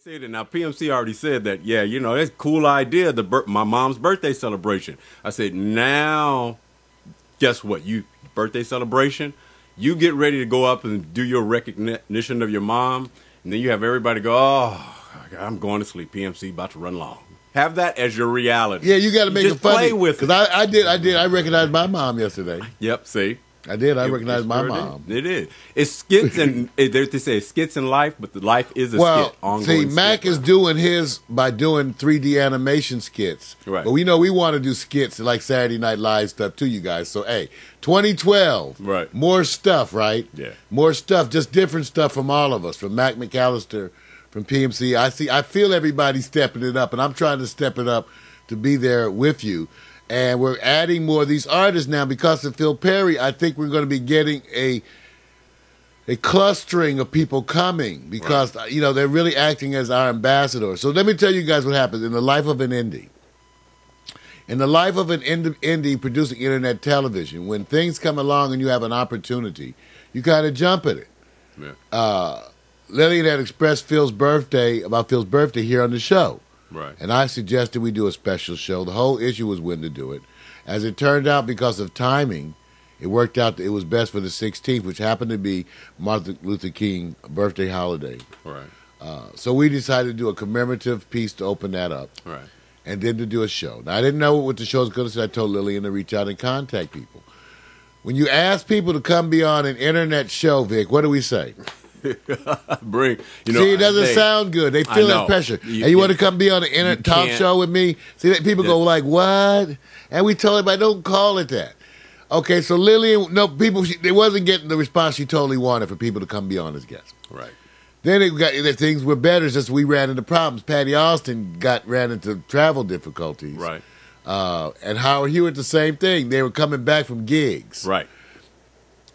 Said it now. PMC already said that. Yeah, that's a cool idea. My mom's birthday celebration. I said, now, guess what? You birthday celebration. You get ready to go up and do your recognition of your mom, and then you have everybody go, oh, I'm going to sleep. PMC about to run long. Have that as your reality. Yeah, you got to make it funny. Play with it. Because I did. I recognized my mom yesterday. Yep. See. I did. I recognized my mom. It is. It's skits and they say skits in life, but the life is a skit. Ongoing see, Mac is doing his by doing 3D animation skits. Right. But we know we want to do skits like Saturday Night Live stuff too, you guys. So, hey, 2012. Right. More stuff, right? Yeah. More stuff, just different stuff from all of us, from Mac McAllister, from PMC. I feel everybody stepping it up, and I'm trying to step it up to be there with you. And we're adding more of these artists now because of Phil Perry. I think we're going to be getting a clustering of people coming because, they're really acting as our ambassadors. So let me tell you guys what happens in the life of an indie. In the life of an indie producing internet television, when things come along and you have an opportunity, you kind of jump at it. Yeah. Lillian had expressed Phil's birthday here on the show. Right. And I suggested we do a special show. The whole issue was when to do it. As it turned out, because of timing, it worked out that it was best for the 16th, which happened to be Martin Luther King birthday holiday. Right. So we decided to do a commemorative piece to open that up. Right. And then to do a show. Now, I didn't know what the show was going to say. I told Lillian to reach out and contact people. When you ask people to come be on an internet show, Vic, what do we say? See, it doesn't sound good. They feel that pressure. And you want to come be on the talk show with me? See, that people go like, what? And we told everybody, don't call it that. Okay, so Lillian, they wasn't getting the response she totally wanted for people to come be on as guests. Right. Then things were better, just we ran into problems. Patty Austin ran into travel difficulties. Right. And Howard Hewitt, the same thing. They were coming back from gigs. Right.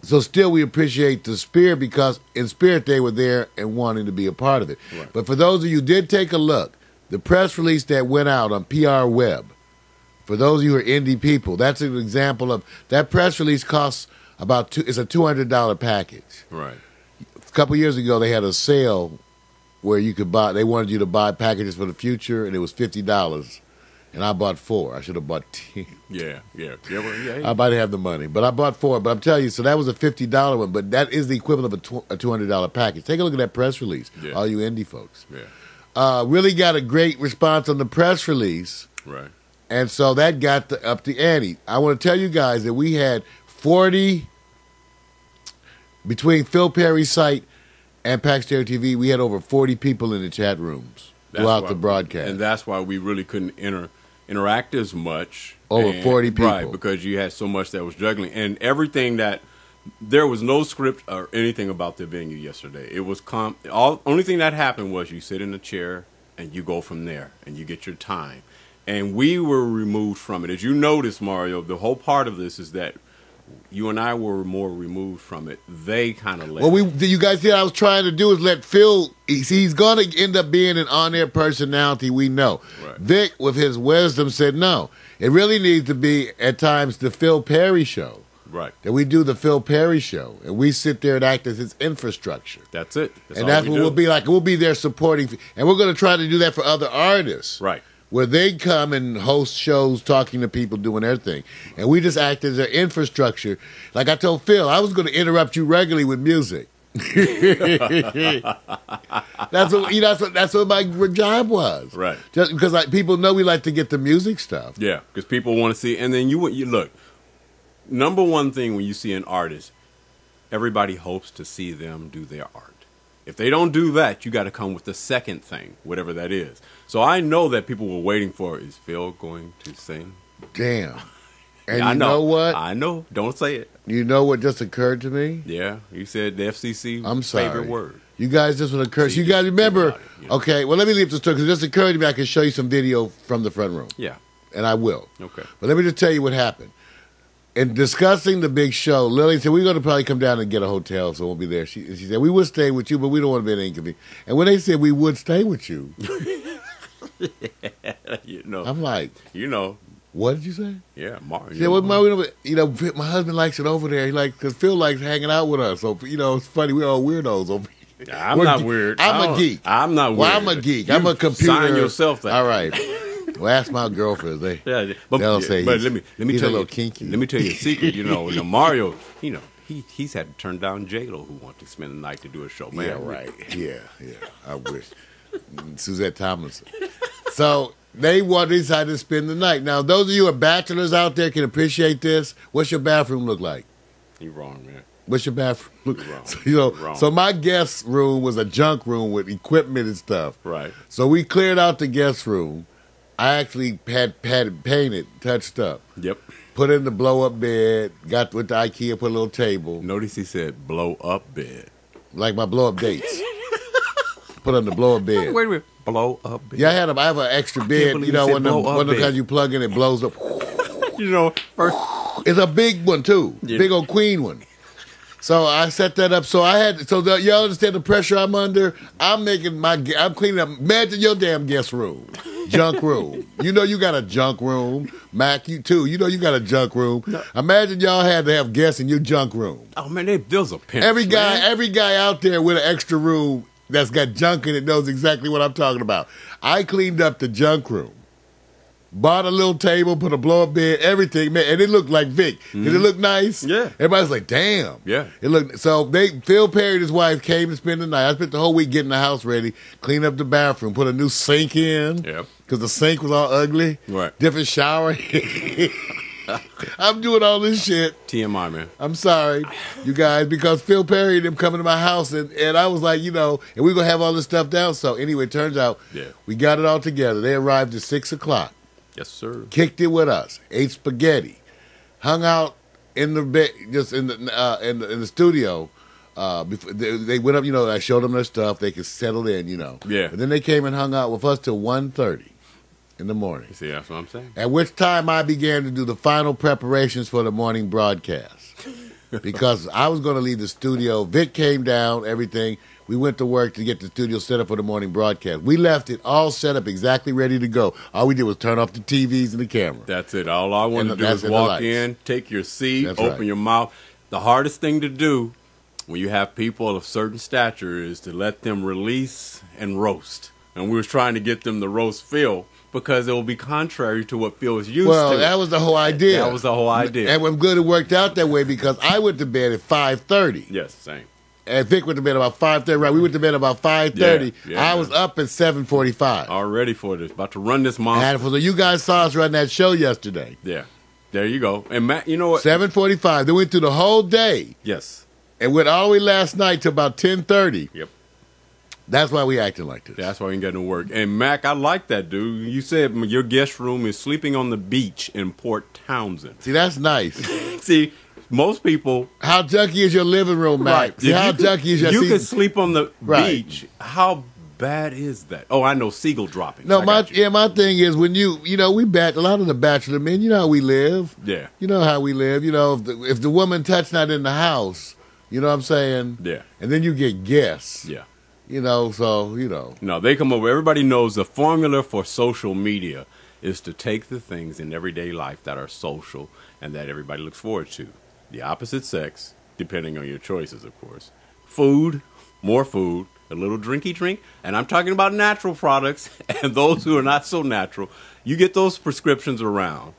So still we appreciate the spirit because in spirit they were there and wanting to be a part of it. Right. But for those of you who did take a look, the press release that went out on PR Web, for those of you who are indie people, that's an example of that press release costs it's a $200 package. Right. A couple years ago they had a sale where you could they wanted you to buy packages for the future and it was $50. And I bought 4. I should have bought 10. Yeah. I might have the money, but I bought 4. But I'm telling you, so that was a $50 one, but that is the equivalent of a $200 package. Take a look at that press release, all you indie folks. Yeah. Really got a great response on the press release. Right. And so that got up the ante. I want to tell you guys that we had 40, between Phil Perry's site and Pax Stereo TV, we had over 40 people in the chat rooms throughout the broadcast. And that's why we really couldn't interact as much. Over 40 people. Right, because you had so much that was juggling. And everything there was no script or anything about the venue yesterday. It was only thing that happened was you sit in a chair and you go from there and you get your time. And we were removed from it. As you notice, Mario, the whole part of this is that you and I were more removed from it. They kind of let you guys see what I was trying to do is let Phil, he's going to end up being an on-air personality, we know. Right. Vic, with his wisdom, said no. It really needs to be, at times, the Phil Perry show. Right. That we do the Phil Perry show, and we sit there and act as his infrastructure. That's it. That's what we'll be like. We'll be there supporting, and we're going to try to do that for other artists. Right. Where they come and host shows, talking to people, doing their thing. And we just act as their infrastructure. Like I told Phil, I was going to interrupt you regularly with music. That's what my job was. Right. Just because people know we like to get the music stuff. Yeah, because people want to see. And then you look, number one thing when you see an artist, everybody hopes to see them do their art. If they don't do that, you got to come with the second thing, whatever that is. So I know that people were waiting for, is Phil going to sing? Damn. And I you know what? I know. Don't say it. You know what just occurred to me? Yeah. You said the FCC I'm sorry. favorite word. You guys, this would occur. So you guys remember, okay, well, let me leave the story because it just occurred to me I can show you some video from the front room. Yeah. And I will. Okay. But let me just tell you what happened. In discussing the big show, Lily said, we're going to probably come down and get a hotel, so we'll be there. She said, we would stay with you, but we don't want to be an inconvenience. And when they said we would stay with you, I'm like, what did you say? Yeah, Mark. Yeah, well, my husband likes it over there. Because Phil likes hanging out with us. So, it's funny. We're all weirdos over here. I'm We're not ge- weird. I'm a geek. I'm not weird. Well, I'm a geek. I'm a computer. Sign yourself that. All right. Well, ask my girlfriends. Yeah, They'll say but he's- let me he's tell a you, little kinky. Let me tell you a secret. Mario, he's had to turn down J-Lo, who wanted to spend the night to do a show. Man, Yeah, right. Yeah. I wish. Suzette Tomlinson. So they decided to spend the night. Now, those of you who are bachelors out there can appreciate this. What's your bathroom look like? You're wrong, man. What's your bathroom look Wrong. So, Wrong. so my guest room was a junk room with equipment and stuff. Right. So we cleared out the guest room. I actually had it painted, touched up. Yep. Put in the blow-up bed. Got with the IKEA, put a little table. Notice he said blow up bed. Like my blow-up dates. Put on the blow-up bed. Wait a minute. Blow up bed. Yeah, I have an extra bed. believe You know, you one said of blow-up the bed. kinds you plug in, it blows up. First. It's a big one too, Yeah. big old queen one. So I set that up. So y'all understand the pressure I'm under. I'm cleaning up. Imagine your damn guest room, junk room. You know you got a junk room, Mac. You too. You know you got a junk room. No. Imagine y'all had to have guests in your junk room. Oh man, there's a pinch. Every man. guy out there with an extra room that's got junk in it knows exactly what I'm talking about. I cleaned up the junk room. Bought a little table, put a blow-up bed, everything, man, and it looked like Vic. Did it look nice? Yeah. Everybody's like, damn. Yeah. It looked so. Phil Perry and his wife came to spend the night. I spent the whole week getting the house ready, clean up the bathroom, put a new sink in. Yep. Because the sink was all ugly. Right. Different shower. I'm doing all this shit. TMI, man. I'm sorry, you guys, because Phil Perry and them coming to my house, and I was like, and we're going to have all this stuff down. So anyway, it turns out we got it all together. They arrived at 6 o'clock, Yes, sir. kicked it with us, ate spaghetti, hung out in the bed, just in the studio. Before they went up, I showed them their stuff. They could settle in, Yeah. And then they came and hung out with us till 1:30 in the morning. See, that's what I'm saying. At which time I began to do the final preparations for the morning broadcast. Because I was going to leave the studio. Vic came down, everything. We went to work to get the studio set up for the morning broadcast. We left it all set up, exactly ready to go. All we did was turn off the TVs and the camera. That's it. All I want to do that's is in the walk lights. in, take your seat, That's open right. your mouth. The hardest thing to do when you have people of certain stature is to let them release and roast. And we was trying to get them to roast Phil because it will be contrary to what Phil is used Well, to. that was the whole idea. That was the whole idea. And I'm good it worked out that way because I went to bed at 5:30. Yes, same. And Vic went to bed about 5:30. Right, we went to bed about 5:30. Yeah, I was up at 7:45. All ready for this. About to run this monster. And for you guys saw us run that show yesterday. Yeah. There you go. And Matt, you know what? 7:45. They went through the whole day Yes. and went all the way last night to about 10:30. Yep. That's why we acting like this. That's why we ain't got no work. And Mac, I like that, dude. You said your guest room is sleeping on the beach in Port Townsend. See, that's nice. See, most people. How junky is your living room, Mac? Right. See, If how you could- junky is your You seat? can sleep on the Right. beach. How bad is that? Oh, I know. Seagull dropping. No, my thing is when a lot of the bachelor men, you know how we live. Yeah. You know how we live. If the woman touch not in the house, you know what I'm saying? Yeah. And then you get guests. Yeah. No, they come over. Everybody knows the formula for social media is to take the things in everyday life that are social and that everybody looks forward to. The opposite sex, depending on your choices, of course. Food, more food, a little drinky drink, and I'm talking about natural products and those who are not so natural. You get those prescriptions around,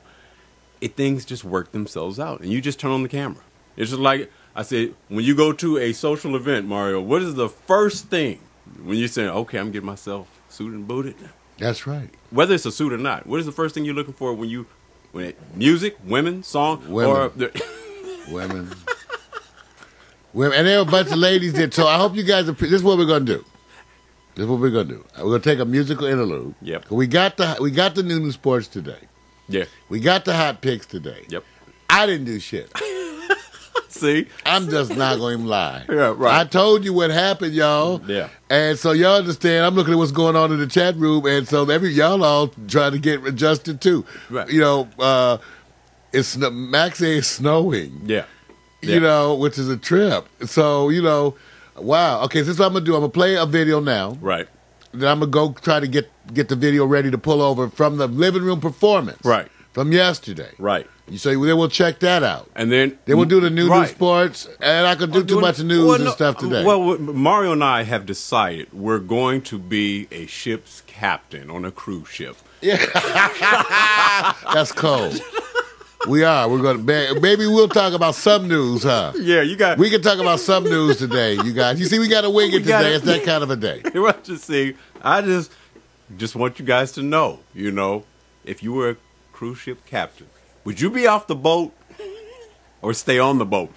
things just work themselves out, and you just turn on the camera. It's just like I said, when you go to a social event, Mario, what is the first thing when you're saying, okay, I'm getting myself suited and booted? That's right. Whether it's a suit or not, what is the first thing you're looking for music, women, song, Women. or Women. And there are a bunch of ladies there. So I hope you guys this is what we're gonna do. We're gonna take a musical interlude. Yep. We got the new sports today. Yeah. We got the hot picks today. Yep. I didn't do shit. See? I'm just not going to lie. Yeah, right. I told you what happened, y'all. Yeah. And so y'all understand, I'm looking at what's going on in the chat room, and so y'all all trying to get adjusted too. Right. Max says it's snowing. Yeah. Which is a trip. So, wow. Okay, so this is what I'm going to do. I'm going to play a video now. Right. Then I'm going to go try to get the video ready to pull over from the living room performance. Right. from yesterday. Right. So then we'll check that out. And then we'll do the new right. sports, and I could do too much news and stuff today. Well, Mario and I have decided we're going to be a ship's captain on a cruise ship. Yeah, that's cold. We are. We're going to. Maybe we'll talk about some news, huh? Yeah, you got. We can talk about some news today, you guys. You see, we got to wing it today. It's that kind of a day. I just want you guys to know. You know, if you were a cruise ship captain, would you be off the boat or stay on the boat?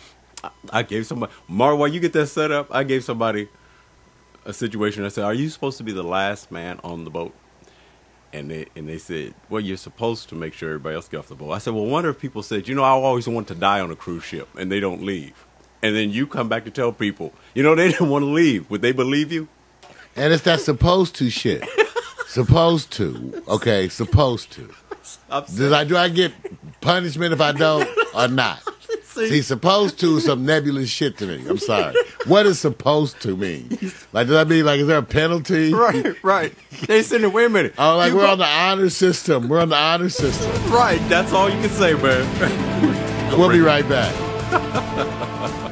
I gave somebody, Mario, while you get that set up, I gave somebody a situation. I said, are you supposed to be the last man on the boat? And they said, well, you're supposed to make sure everybody else get off the boat. I said, well, wonder if people said, you know, I always want to die on a cruise ship, and they don't leave. And then you come back to tell people, you know, they didn't want to leave. Would they believe you? And it's that supposed to shit. Supposed to. Okay, supposed to. Do I get punishment if I don't or not? See, supposed to is some nebulous shit to me. I'm sorry. What does supposed to mean? Like, does that mean, like, is there a penalty? Right. They said, wait a minute. Oh, like, we're on the honor system. We're on the honor system. Right. That's all you can say, man. We'll be right back.